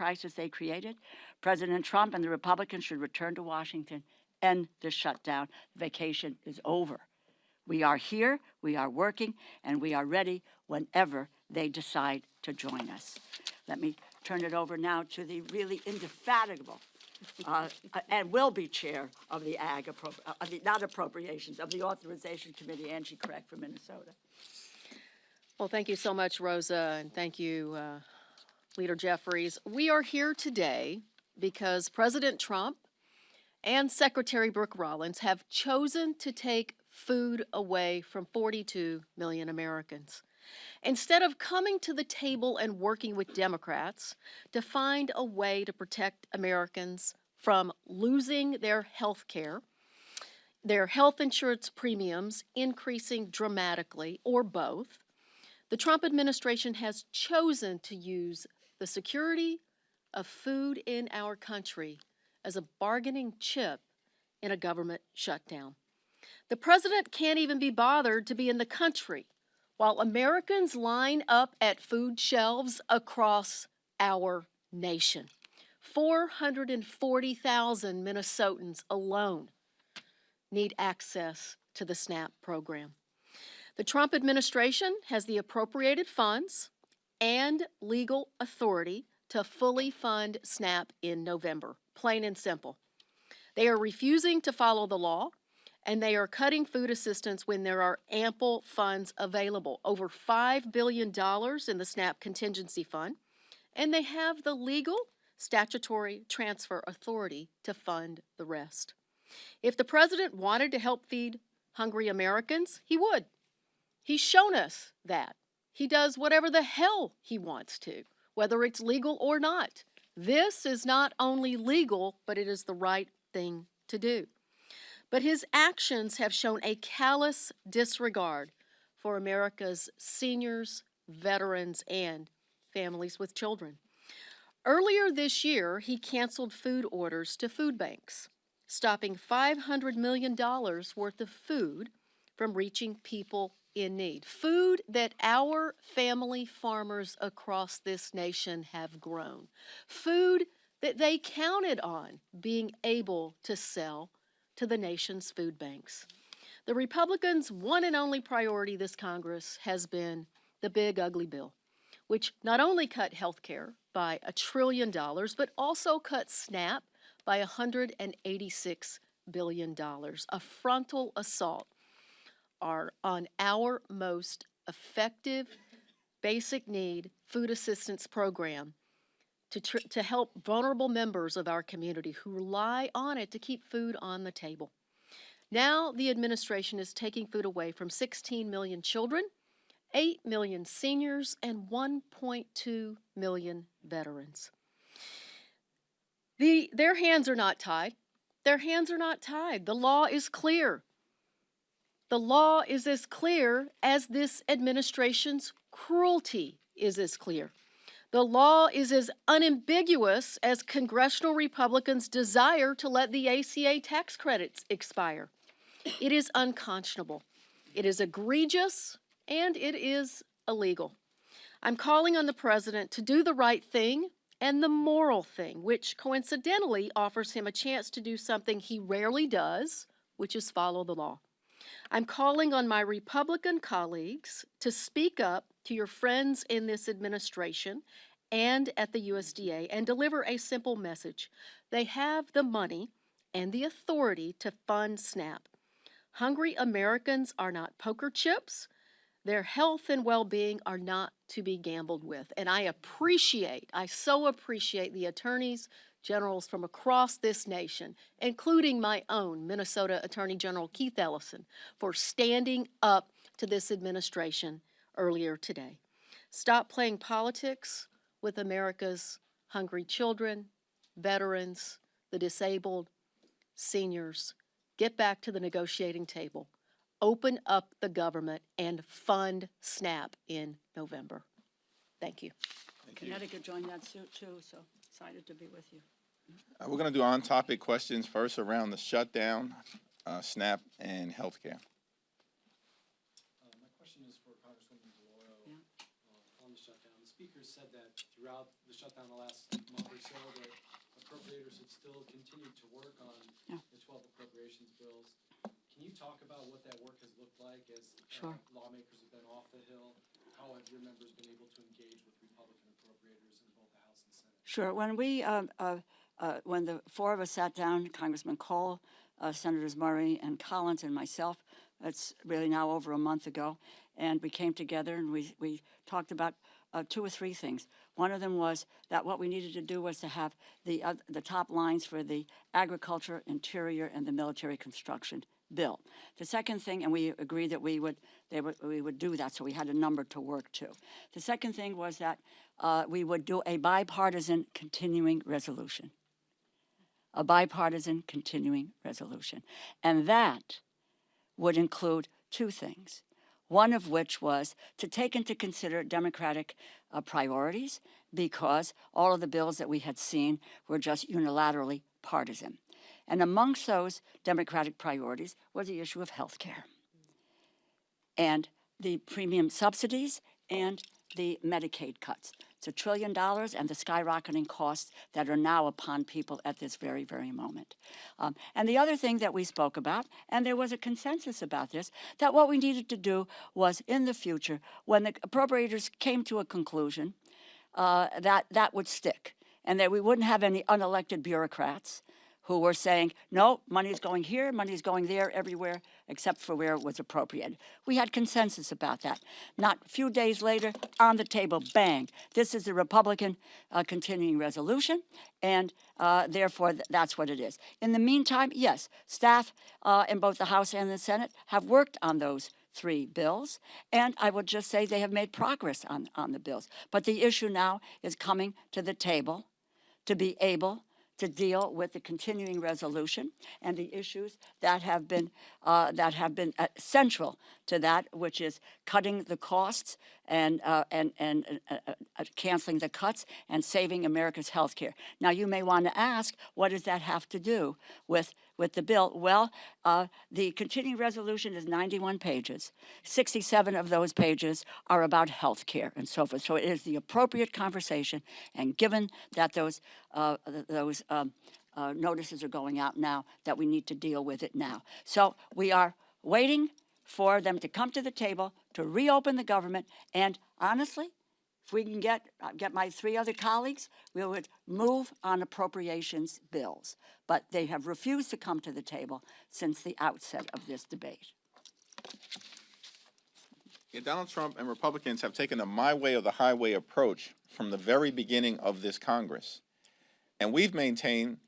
crisis they created. President Trump and the Republicans should return to Washington, end the shutdown. Vacation is over. We are here, we are working, and we are ready whenever they decide to join us. Let me turn it over now to the really indefatigable and will be chair of the not appropriations, of the Authorization Committee, Angie Craig from Minnesota. Well, thank you so much, Rosa, and thank you, Leader Jeffries. We are here today because President Trump and Secretary Brooke Rollins have chosen to take food away from 42 million Americans. Instead of coming to the table and working with Democrats to find a way to protect Americans from losing their health care, their health insurance premiums increasing dramatically, or both, the Trump administration has chosen to use the security of food in our country as a bargaining chip in a government shutdown. The president can't even be bothered to be in the country while Americans line up at food shelves across our nation. 440,000 Minnesotans alone need access to the SNAP program. The Trump administration has the appropriated funds and legal authority to fully fund SNAP in November, plain and simple. They are refusing to follow the law, and they are cutting food assistance when there are ample funds available, over $5 billion in the SNAP contingency fund, and they have the legal statutory transfer authority to fund the rest. If the president wanted to help feed hungry Americans, he would. He's shown us that. He does whatever the hell he wants to, whether it's legal or not. This is not only legal, but it is the right thing to do. But his actions have shown a callous disregard for America's seniors, veterans, and families with children. Earlier this year, he canceled food orders to food banks, stopping $500 million worth of food from reaching people in need. Food that our family farmers across this nation have grown. Food that they counted on being able to sell to the nation's food banks. The Republicans' one and only priority this Congress has been the big ugly bill, which not only cut health care by $1 trillion, but also cut SNAP by $186 billion, a frontal assault on our most effective basic need food assistance program to help vulnerable members of our community who rely on it to keep food on the table. Now the administration is taking food away from 16 million children, 8 million seniors, and 1.2 million veterans. Their hands are not tied. Their hands are not tied. The law is clear. The law is as clear as this administration's cruelty is as clear. The law is as unambiguous as congressional Republicans' desire to let the ACA tax credits expire. It is unconscionable. It is egregious, and it is illegal. I'm calling on the president to do the right thing and the moral thing, which coincidentally offers him a chance to do something he rarely does, which is follow the law. I'm calling on my Republican colleagues to speak up to your friends in this administration and at the USDA and deliver a simple message. They have the money and the authority to fund SNAP. Hungry Americans are not poker chips. Their health and well-being are not to be gambled with. And I so appreciate the attorneys generals from across this nation, including my own Minnesota Attorney General Keith Ellison, for standing up to this administration earlier today. Stop playing politics with America's hungry children, veterans, the disabled, seniors. Get back to the negotiating table. Open up the government and fund SNAP in November. Thank you. Connecticut joined that suit too, so excited to be with you. We're going to do on-topic questions first around the shutdown, SNAP, and healthcare. My question is for Congresswoman DeLauro on the shutdown. The speaker said that throughout the shutdown the last month or still continued to work on the 12 appropriations bills. Can you talk about what that work has looked like as Sure. lawmakers have been off the Hill? How have your members been able to engage with Republican appropriators in both the House and Senate? Sure. When the four of us sat down, Congressman Cole, Senators Murray and Collins and myself, it's really now over a month ago, and we came together and we talked about two or three things. One of them was that what we needed to do was to have the top lines for the agriculture, interior, and the military construction bill. The second thing, and we agreed that we would do that, so we had a number to work to. The second thing was that we would do a bipartisan continuing resolution. A bipartisan continuing resolution. And that would include two things. One of which was to take into consider Democratic priorities, because all of the bills that we had seen were just unilaterally partisan. And amongst those Democratic priorities was the issue of health care and the premium subsidies and the Medicaid cuts. It's $1 trillion and the skyrocketing costs that are now upon people at this very, very moment. And the other thing that we spoke about, and there was a consensus about this, that what we needed to do was in the future, when the appropriators came to a conclusion, that would stick, and that we wouldn't have any unelected bureaucrats who were saying, no, money's going here, money's going there, everywhere, except for where it was appropriated. We had consensus about that. Not a few days later, on the table, bang. This is the Republican continuing resolution, and therefore that's what it is. In the meantime, yes, staff in both the House and the Senate have worked on those three bills, and I would just say they have made progress on the bills. But the issue now is coming to the table to be able to deal with the continuing resolution and the issues that have been central to that, which is cutting the costs and canceling the cuts and saving America's health care. Now, you may want to ask, what does that have to do with the bill? Well, the continuing resolution is 91 pages. 67 of those pages are about health care and so forth. So it is the appropriate conversation, and given that those notices are going out now, that we need to deal with it now. So we are waiting for them to come to the table to reopen the government, and honestly, if we can get my three other colleagues, we would move on appropriations bills. But they have refused to come to the table since the outset of this debate. Yeah, Donald Trump and Republicans have taken a my way or the highway approach from the very beginning of this Congress. And we've maintained,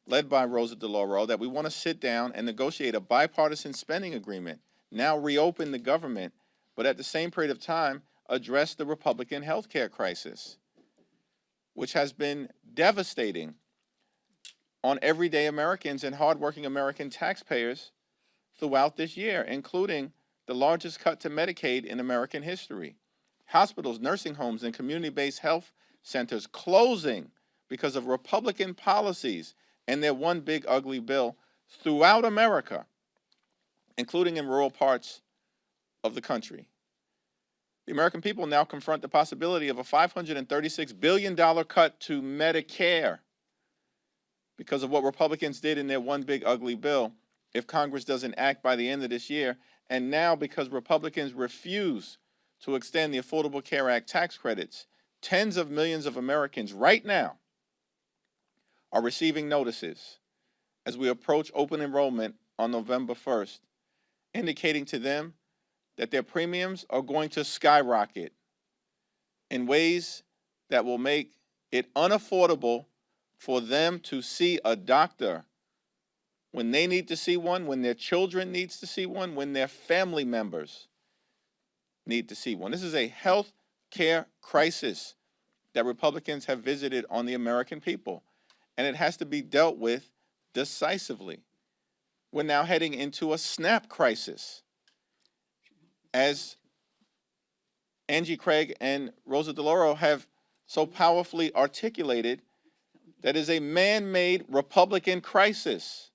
led by Rosa DeLauro, that we want to sit down and negotiate a bipartisan spending agreement, now reopen the government, but at the same period of time, address the Republican health care crisis, which has been devastating on everyday Americans and hardworking American taxpayers throughout this year, including the largest cut to Medicaid in American history. Hospitals, nursing homes, and community-based health centers closing because of Republican policies and their one big ugly bill throughout America, including in rural parts of the country. The American people now confront the possibility of a $536 billion cut to Medicare because of what Republicans did in their one big ugly bill if Congress doesn't act by the end of this year, and now because Republicans refuse to extend the Affordable Care Act tax credits. Tens of millions of Americans right now are receiving notices as we approach open enrollment on November 1st, indicating to them that their premiums are going to skyrocket in ways that will make it unaffordable for them to see a doctor when they need to see one, when their children needs to see one, when their family members need to see one. This is a health care crisis that Republicans have visited on the American people, and it has to be dealt with decisively. We're now heading into a SNAP crisis. As Angie Craig and Rosa DeLauro have so powerfully articulated, that is a man-made Republican crisis,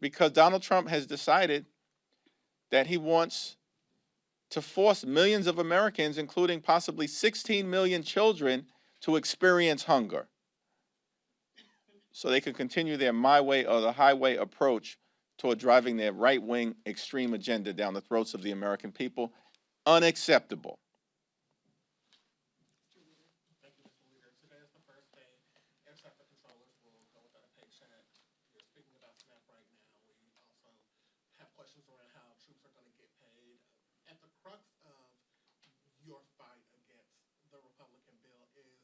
because Donald Trump has decided that he wants to force millions of Americans, including possibly 16 million children, to experience hunger. so they can continue their my way or the highway approach toward driving their right-wing extreme agenda down the throats of the American people. Unacceptable. Thank you, Mr. Leader. Today is the first day air traffic controllers will go without a paycheck. You're speaking about SNAP right now. We also have questions around how troops are going to get paid. At the crux of your fight against the Republican bill is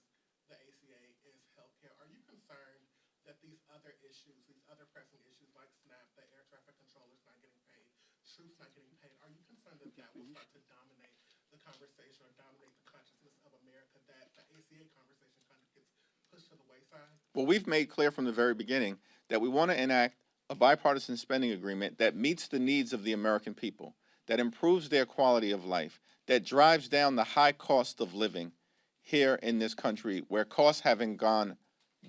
the ACA, is healthcare. Are you concerned that these other issues, these other pressing issues like SNAP, the air traffic controllers not getting paid, troops not getting paid, are you concerned that that will start to dominate the conversation or dominate the consciousness of America, that the ACA conversation kind of gets pushed to the wayside? Well, we've made clear from the very beginning that we want to enact a bipartisan spending agreement that meets the needs of the American people, that improves their quality of life, that drives down the high cost of living here in this country, where costs haven't gone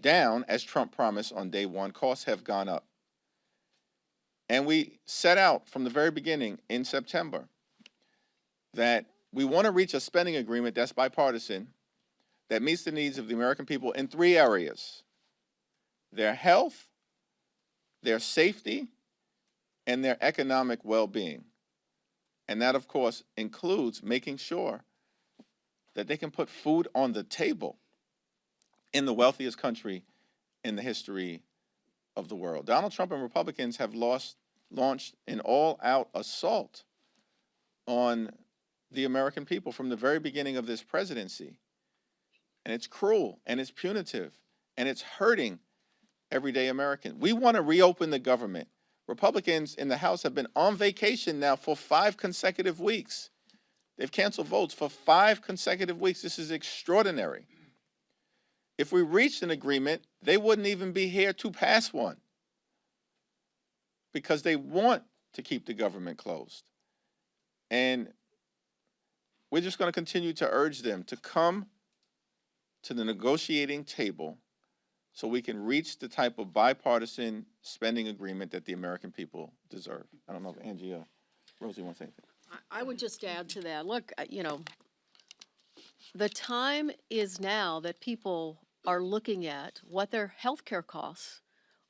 down, as Trump promised on day one, costs have gone up. And we set out from the very beginning in September that we want to reach a spending agreement that's bipartisan, that meets the needs of the American people in three areas: their health, their safety, and their economic well-being. And that, of course, includes making sure that they can put food on the table in the wealthiest country in the history of the world. Donald Trump and Republicans have launched an all-out assault on the American people from the very beginning of this presidency. And it's cruel, and it's punitive, and it's hurting everyday American. We want to reopen the government. Republicans in the House have been on vacation now for 5 consecutive weeks. They've canceled votes for 5 consecutive weeks. This is extraordinary. If we reached an agreement, they wouldn't even be here to pass one, because they want to keep the government closed. And we're just going to continue to urge them to come to the negotiating table so we can reach the type of bipartisan spending agreement that the American people deserve. I don't know if Angie or Rosie wants anything. I would just add to that. Look, the time is now that people are looking at what their healthcare costs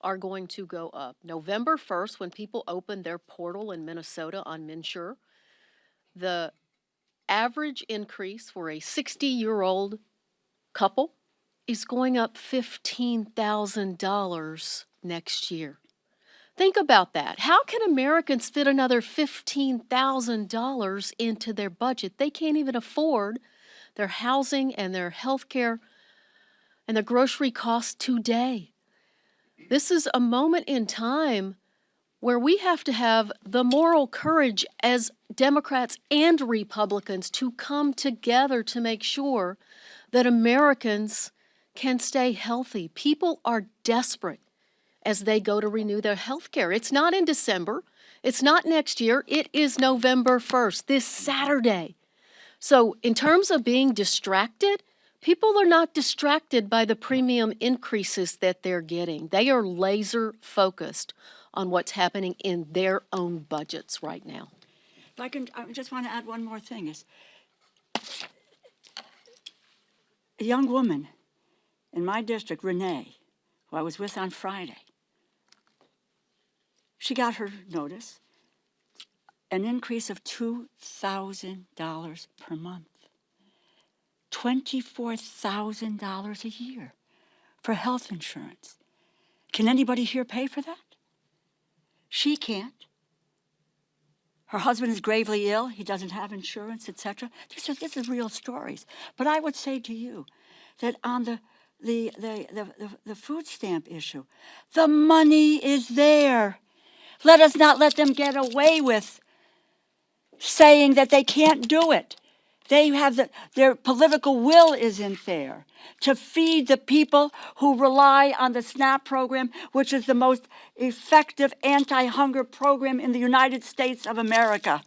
are going to go up. November 1st, when people open their portal in Minnesota on MNsure, the average increase for a 60-year-old couple is going up $15,000 next year. Think about that. How can Americans fit another $15,000 into their budget? They can't even afford their housing and their health care and their grocery costs today. This is a moment in time where we have to have the moral courage as Democrats and Republicans to come together to make sure that Americans can stay healthy. People are desperate as they go to renew their health care. It's not in December. It's not next year. It is November 1st, this Saturday. So in terms of being distracted, people are not distracted by the premium increases that they're getting. They are laser focused on what's happening in their own budgets right now. If I just want to add one more thing. Is a young woman in my district, Renee, who I was with on Friday, she got her notice, an increase of $2,000 per month, $24,000 a year for health insurance. Can anybody here pay for that? She can't. Her husband is gravely ill. He doesn't have insurance, etc. This is real stories. But I would say to you that on the food stamp issue, the money is there. Let us not let them get away with saying that they can't do it. They have their political will isn't there to feed the people who rely on the SNAP program, which is the most effective anti-hunger program in the United States of America.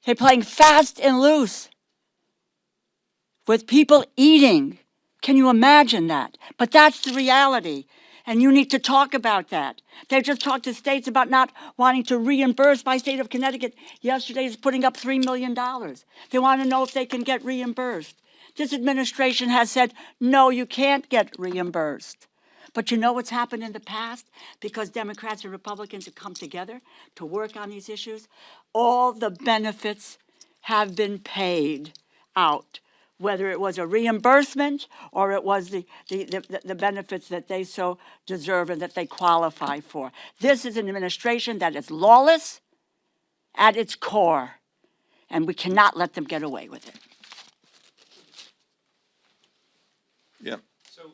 They're playing fast and loose with people eating. Can you imagine that? But that's the reality. And you need to talk about that. They just talked to states about not wanting to reimburse. My state of Connecticut yesterday is putting up $3 million. They want to know if they can get reimbursed. This administration has said, no, you can't get reimbursed. But you know what's happened in the past? Because Democrats and Republicans have come together to work on these issues, all the benefits have been paid out, whether it was a reimbursement or it was the benefits that they so deserve and that they qualify for. This is an administration that is lawless at its core, and we cannot let them get away with it. Yep. So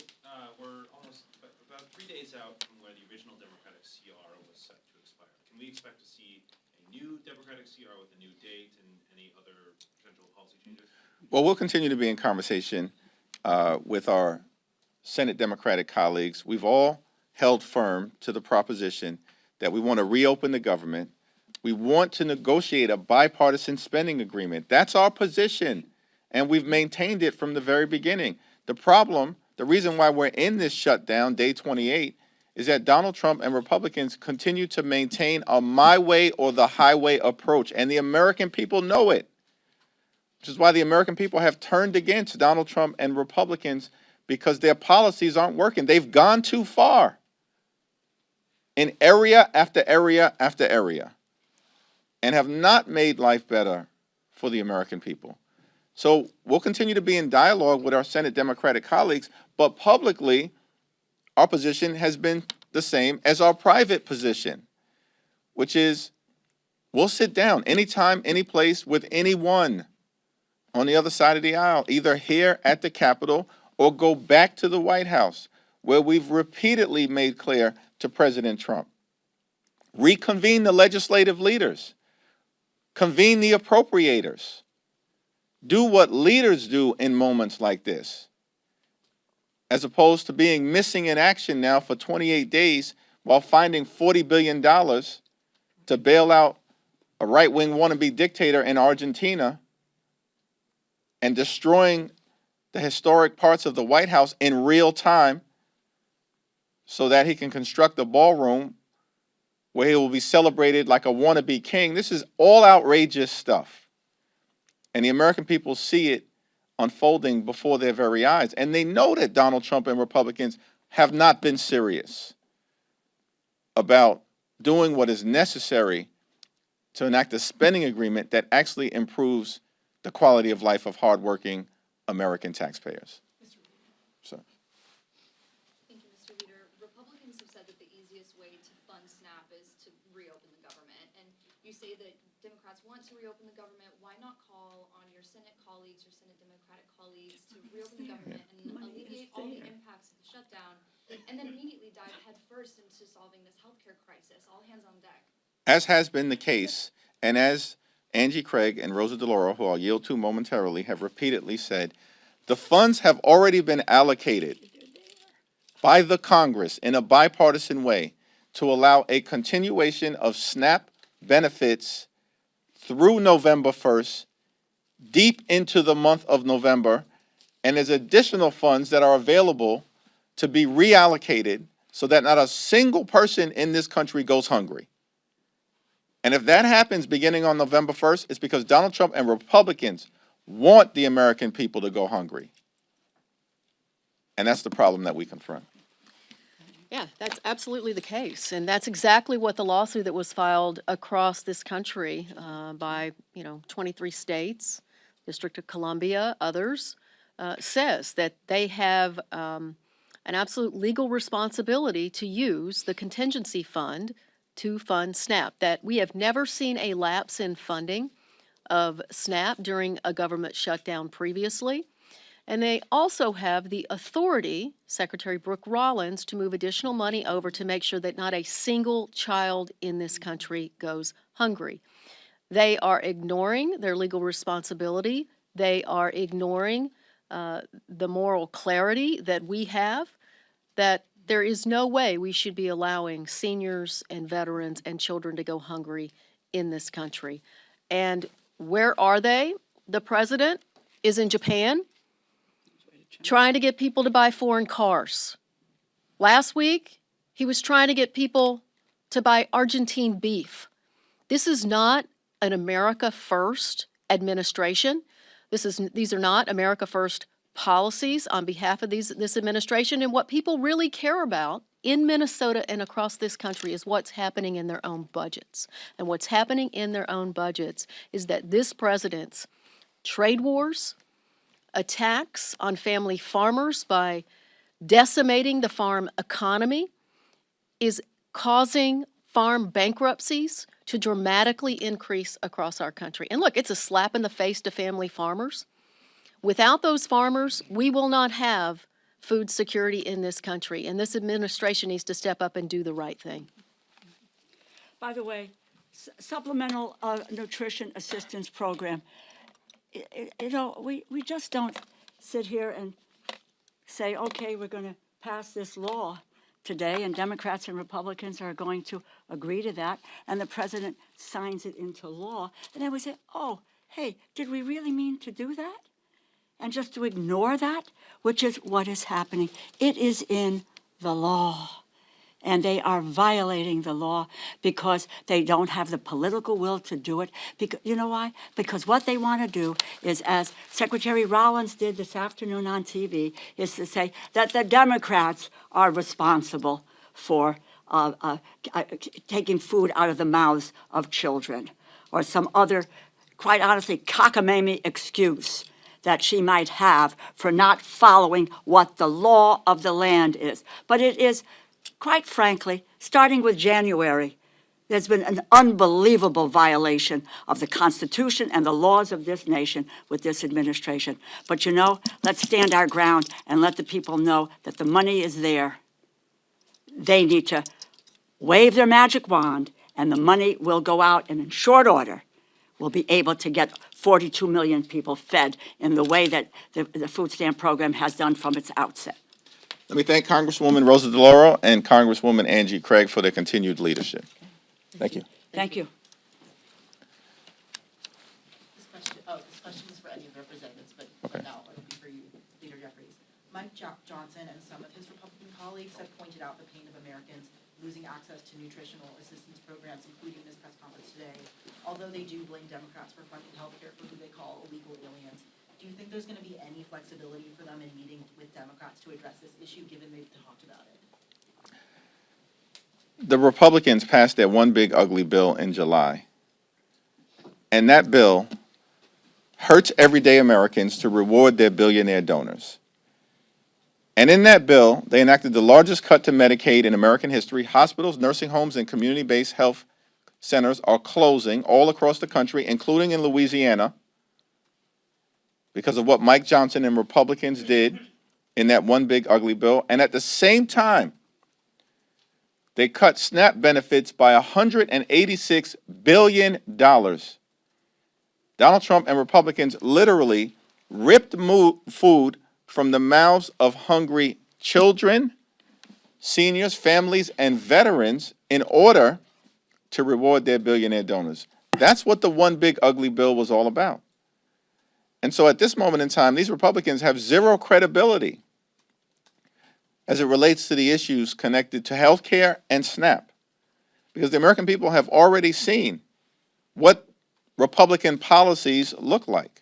we're almost about 3 days out from where the original Democratic CR was set to expire. Can we expect to see a new Democratic CR with a new date and any other potential policy changes? Well, we'll continue to be in conversation with our Senate Democratic colleagues. We've all held firm to the proposition that we want to reopen the government. We want to negotiate a bipartisan spending agreement. That's our position, and we've maintained it from the very beginning. The problem, the reason why we're in this shutdown, day 28, is that Donald Trump and Republicans continue to maintain a my way or the highway approach, and the American people know it, which is why the American people have turned against Donald Trump and Republicans, because their policies aren't working. They've gone too far in area after area after area and have not made life better for the American people. So we'll continue to be in dialogue with our Senate Democratic colleagues, but publicly, our position has been the same as our private position, which is we'll sit down anytime, any place with anyone on the other side of the aisle, either here at the Capitol or go back to the White House, where we've repeatedly made clear to President Trump. Reconvene the legislative leaders. Convene the appropriators. Do what leaders do in moments like this, as opposed to being missing in action now for 28 days while finding $40 billion to bail out a right-wing wannabe dictator in Argentina and destroying the historic parts of the White House in real time so that he can construct a ballroom where he will be celebrated like a wannabe king. This is all outrageous stuff. And the American people see it unfolding before their very eyes. And they know that Donald Trump and Republicans have not been serious about doing what is necessary to enact a spending agreement that actually improves the quality of life of hardworking American taxpayers. So. Thank you, Mr. Leader. Republicans have said that the easiest way to fund SNAP is to reopen the government. And you say that Democrats want to reopen the government. Why not call on your Senate colleagues, your Senate Democratic colleagues, to reopen the government and alleviate all the impacts of the shutdown, and then immediately dive headfirst into solving this healthcare crisis? All hands on deck. As has been the case, and as Angie Craig and Rosa DeLauro, who I'll yield to momentarily, have repeatedly said, the funds have already been allocated by the Congress in a bipartisan way to allow a continuation of SNAP benefits through November 1st, deep into the month of November, and there's additional funds that are available to be reallocated so that not a single person in this country goes hungry. And if that happens beginning on November 1st, it's because Donald Trump and Republicans want the American people to go hungry. And that's the problem that we confront. Yeah, that's absolutely the case, and that's exactly what the lawsuit that was filed across this country by 23 states, District of Columbia, others, says that they have an absolute legal responsibility to use the contingency fund to fund SNAP. That we have never seen a lapse in funding of SNAP during a government shutdown previously. And they also have the authority, Secretary Brooke Rollins, to move additional money over to make sure that not a single child in this country goes hungry. They are ignoring their legal responsibility. They are ignoring the moral clarity that we have, that there is no way we should be allowing seniors and veterans and children to go hungry in this country. And where are they? The president is in Japan, trying to get people to buy foreign cars. Last week, he was trying to get people to buy Argentine beef. This is not an America First administration. These are not America First policies on behalf of this administration, and what people really care about in Minnesota and across this country is what's happening in their own budgets. And what's happening in their own budgets is that this president's trade wars, attacks on family farmers by decimating the farm economy, is causing farm bankruptcies to dramatically increase across our country. And look, it's a slap in the face to family farmers. Without those farmers, we will not have food security in this country, and this administration needs to step up and do the right thing. By the way, supplemental nutrition assistance program. You know, we just don't sit here and say, okay, we're going to pass this law today, and Democrats and Republicans are going to agree to that, and the president signs it into law, and then we say, oh, hey, did we really mean to do that? And just to ignore that, which is what is happening. It is in the law. And they are violating the law because they don't have the political will to do it. Because, you know why? Because what they want to do is, as Secretary Rollins did this afternoon on TV, is to say that the Democrats are responsible for taking food out of the mouths of children, or some other, quite honestly, cockamamie excuse that she might have for not following what the law of the land is. But it is, quite frankly, starting with January, there's been an unbelievable violation of the Constitution and the laws of this nation with this administration. But you know, let's stand our ground and let the people know that the money is there. They need to wave their magic wand, and the money will go out, and in short order, we'll be able to get 42 million people fed in the way that the food stamp program has done from its outset. Let me thank Congresswoman Rosa DeLauro and Congresswoman Angie Craig for their continued leadership. Thank you. Thank you. This question is for any of the representatives, but now it'll be for you, Leader Jeffries. Mike Johnson and some of his Republican colleagues have pointed out the pain of Americans losing access to nutritional assistance programs, including this press conference today, although they do blame Democrats for funding health care for who they call illegal aliens. Do you think there's going to be any flexibility for them in meeting with Democrats to address this issue, given they've talked about it? The Republicans passed their one big ugly bill in July, and that bill hurts everyday Americans to reward their billionaire donors. And in that bill, they enacted the largest cut to Medicaid in American history. Hospitals, nursing homes, and community-based health centers are closing all across the country, including in Louisiana, because of what Mike Johnson and Republicans did in that one big ugly bill. And at the same time, they cut SNAP benefits by $186 billion. Donald Trump and Republicans literally ripped food from the mouths of hungry children, seniors, families, and veterans in order to reward their billionaire donors. That's what the one big ugly bill was all about. And so at this moment in time, these Republicans have zero credibility as it relates to the issues connected to health care and SNAP, because the American people have already seen what Republican policies look like.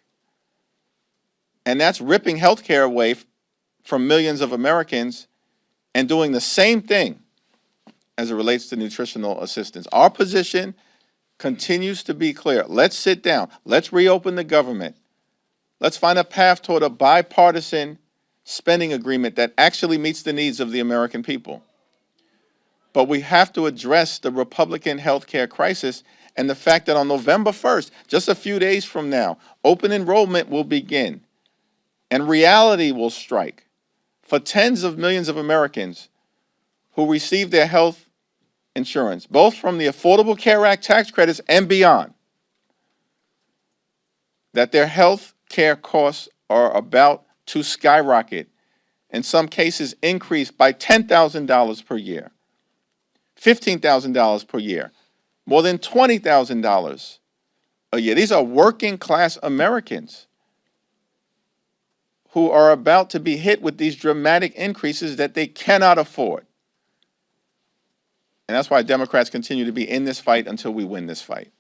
And that's ripping health care away from millions of Americans and doing the same thing as it relates to nutritional assistance. Our position continues to be clear. Let's sit down. Let's reopen the government. Let's find a path toward a bipartisan spending agreement that actually meets the needs of the American people. But we have to address the Republican health care crisis and the fact that on November 1st, just a few days from now, open enrollment will begin and reality will strike for tens of millions of Americans who receive their health insurance, both from the Affordable Care Act tax credits and beyond, that their health care costs are about to skyrocket, in some cases increase by $10,000 per year, $15,000 per year, more than $20,000 a year. These are working class Americans who are about to be hit with these dramatic increases that they cannot afford. And that's why Democrats continue to be in this fight until we win this fight.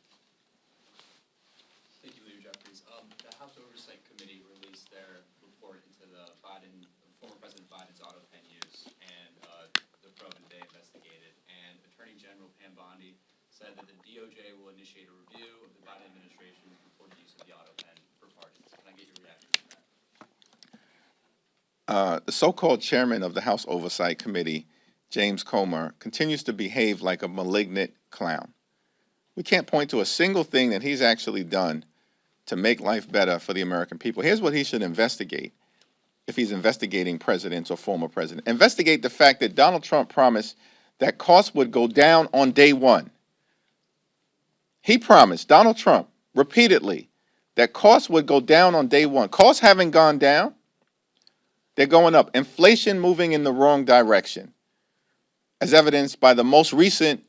Thank you, Leader Jeffries. The House Oversight Committee released their report into the said that the DOJ will initiate a review of the Biden administration's reported use of the auto pen for pardons. Can I get your reaction to that? The so-called chairman of the House Oversight Committee, James Comer, continues to behave like a malignant clown. We can't point to a single thing that he's actually done to make life better for the American people. Here's what he should investigate if he's investigating presidents or former presidents. Investigate the fact that Donald Trump promised that costs would go down on day one. He promised, Donald Trump, repeatedly, that costs would go down on day one. Costs haven't gone down. They're going up. Inflation moving in the wrong direction, as evidenced by the most recent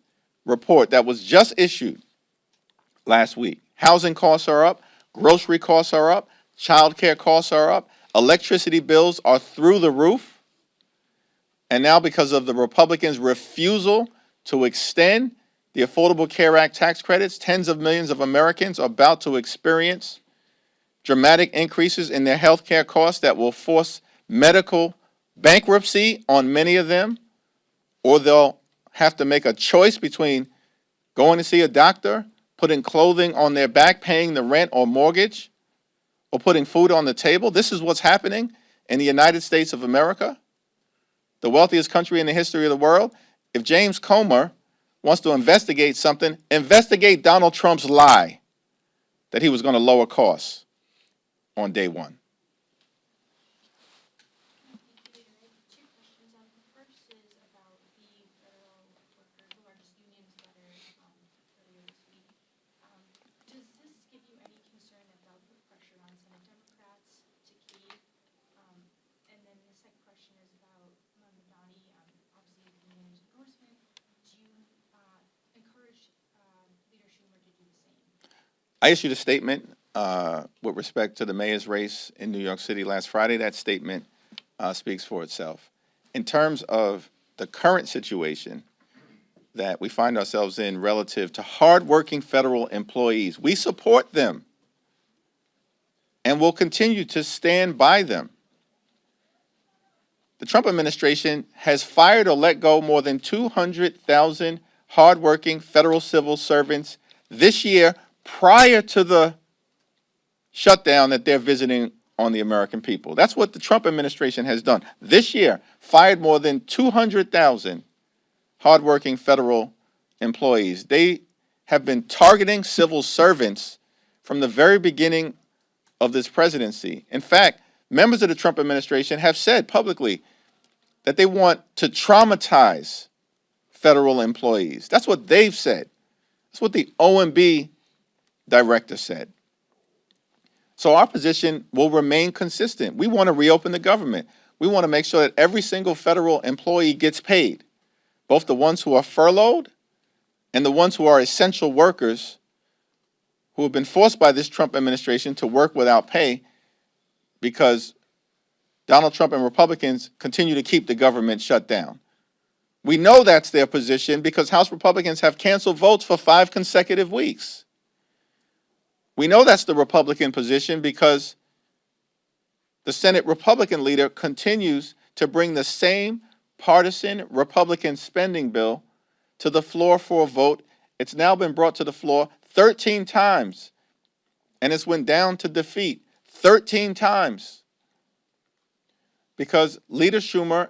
report that was just issued last week. Housing costs are up, grocery costs are up, child care costs are up, electricity bills are through the roof. And now, because of the Republicans' refusal to extend the Affordable Care Act tax credits, tens of millions of Americans are about to experience dramatic increases in their health care costs that will force medical bankruptcy on many of them, or they'll have to make a choice between going to see a doctor, putting clothing on their back, paying the rent or mortgage, or putting food on the table. This is what's happening in the United States of America, the wealthiest country in the history of the world. If James Comer wants to investigate something, investigate Donald Trump's lie that he was going to lower costs on day one. Two questions. The first is about the federal workers, the largest unions that are earlier this week. Does this give you any concern about the pressure on Senate Democrats to cave? And then the second question is about Mamdani. Obviously, the union's endorsement. Do you encourage Leader Schumer to do the same? I issued a statement with respect to the mayor's race in New York City last Friday. That statement speaks for itself. In terms of the current situation that we find ourselves in relative to hardworking federal employees, we support them and will continue to stand by them. The Trump administration has fired or let go more than 200,000 hardworking federal civil servants this year prior to the shutdown that they're visiting on the American people. That's what the Trump administration has done. This year, fired more than 200,000 hardworking federal employees. They have been targeting civil servants from the very beginning of this presidency. In fact, members of the Trump administration have said publicly that they want to traumatize federal employees. That's what they've said. That's what the OMB director said. So our position will remain consistent. We want to reopen the government. We want to make sure that every single federal employee gets paid, both the ones who are furloughed and the ones who are essential workers who have been forced by this Trump administration to work without pay because Donald Trump and Republicans continue to keep the government shut down. We know that's their position because House Republicans have canceled votes for 5 consecutive weeks. We know that's the Republican position because the Senate Republican leader continues to bring the same partisan Republican spending bill to the floor for a vote. It's now been brought to the floor 13 times, and it's went down to defeat 13 times because Leader Schumer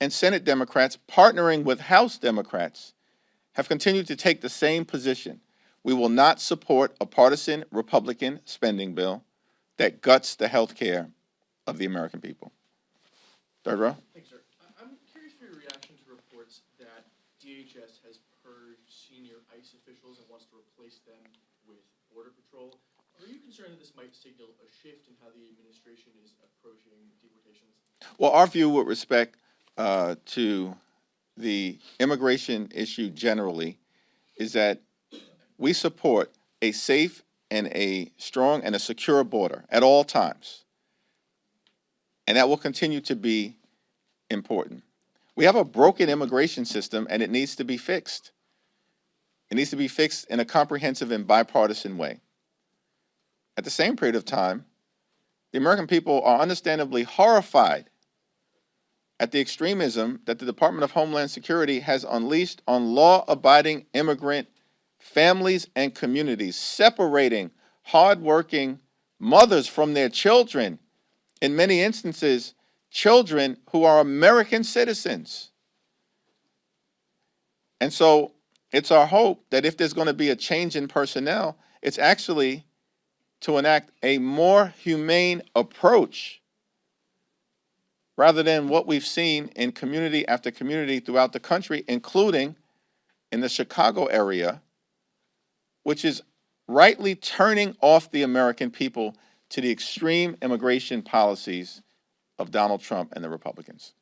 and Senate Democrats, partnering with House Democrats, have continued to take the same position. We will not support a partisan Republican spending bill that guts the health care of the American people. Third row. Thanks, sir. I'm curious for your reaction to reports that DHS has purged senior ICE officials and wants to replace them with Border Patrol. Are you concerned that this might signal a shift in how the administration is approaching deportations? Well, our view with respect to the immigration issue generally is that we support a safe and a strong and a secure border at all times. And that will continue to be important. We have a broken immigration system and it needs to be fixed. It needs to be fixed in a comprehensive and bipartisan way. At the same period of time, the American people are understandably horrified at the extremism that the Department of Homeland Security has unleashed on law-abiding immigrant families and communities, separating hardworking mothers from their children, in many instances, children who are American citizens. And so it's our hope that if there's going to be a change in personnel, it's actually to enact a more humane approach rather than what we've seen in community after community throughout the country, including in the Chicago area, which is rightly turning off the American people to the extreme immigration policies of Donald Trump and the Republicans.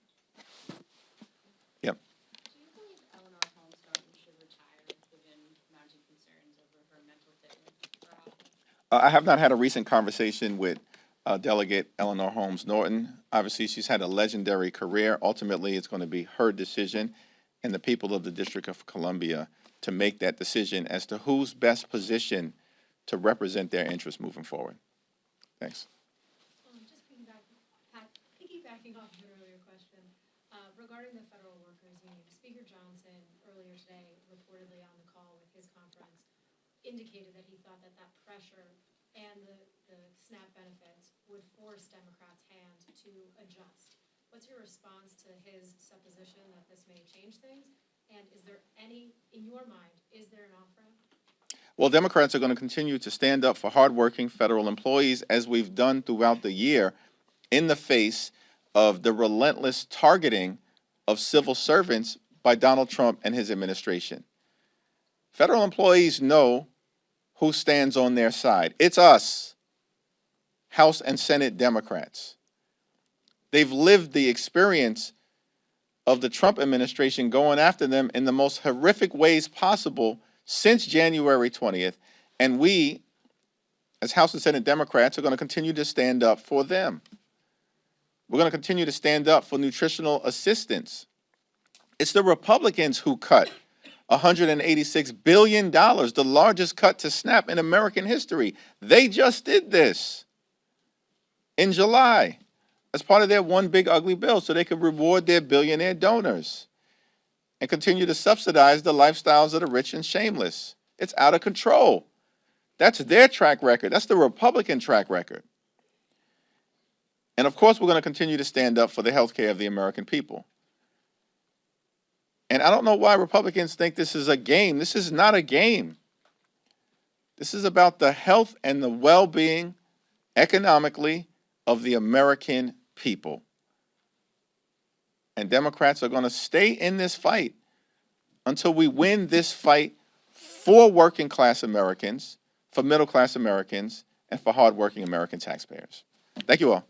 Yep. Do you believe Eleanor Holmes should retire given mounting concerns over her mental fitness for office? I have not had a recent conversation with Delegate Eleanor Holmes Norton. Obviously, she's had a legendary career. Ultimately, it's going to be her decision and the people of the District of Columbia to make that decision as to who's best positioned to represent their interests moving forward. Thanks. Just piggybacking off your earlier question, regarding the federal workers union, Speaker Johnson earlier today, reportedly on the call with his conference, indicated that he thought that that pressure and the SNAP benefits would force Democrats' hand to adjust. What's your response to his supposition that this may change things? And is there any, in your mind, is there an off-ramp? Well, Democrats are going to continue to stand up for hardworking federal employees, as we've done throughout the year, in the face of the relentless targeting of civil servants by Donald Trump and his administration. Federal employees know who stands on their side. It's us, House and Senate Democrats. They've lived the experience of the Trump administration going after them in the most horrific ways possible since January 20th, and we, as House and Senate Democrats, are going to continue to stand up for them. We're going to continue to stand up for nutritional assistance. It's the Republicans who cut $186 billion, the largest cut to SNAP in American history. They just did this in July as part of their one big ugly bill so they could reward their billionaire donors and continue to subsidize the lifestyles of the rich and shameless. It's out of control. That's their track record. That's the Republican track record. And of course, we're going to continue to stand up for the health care of the American people. And I don't know why Republicans think this is a game. This is not a game. This is about the health and the well-being economically of the American people. And Democrats are going to stay in this fight until we win this fight for working class Americans, for middle class Americans, and for hardworking American taxpayers. Thank you all.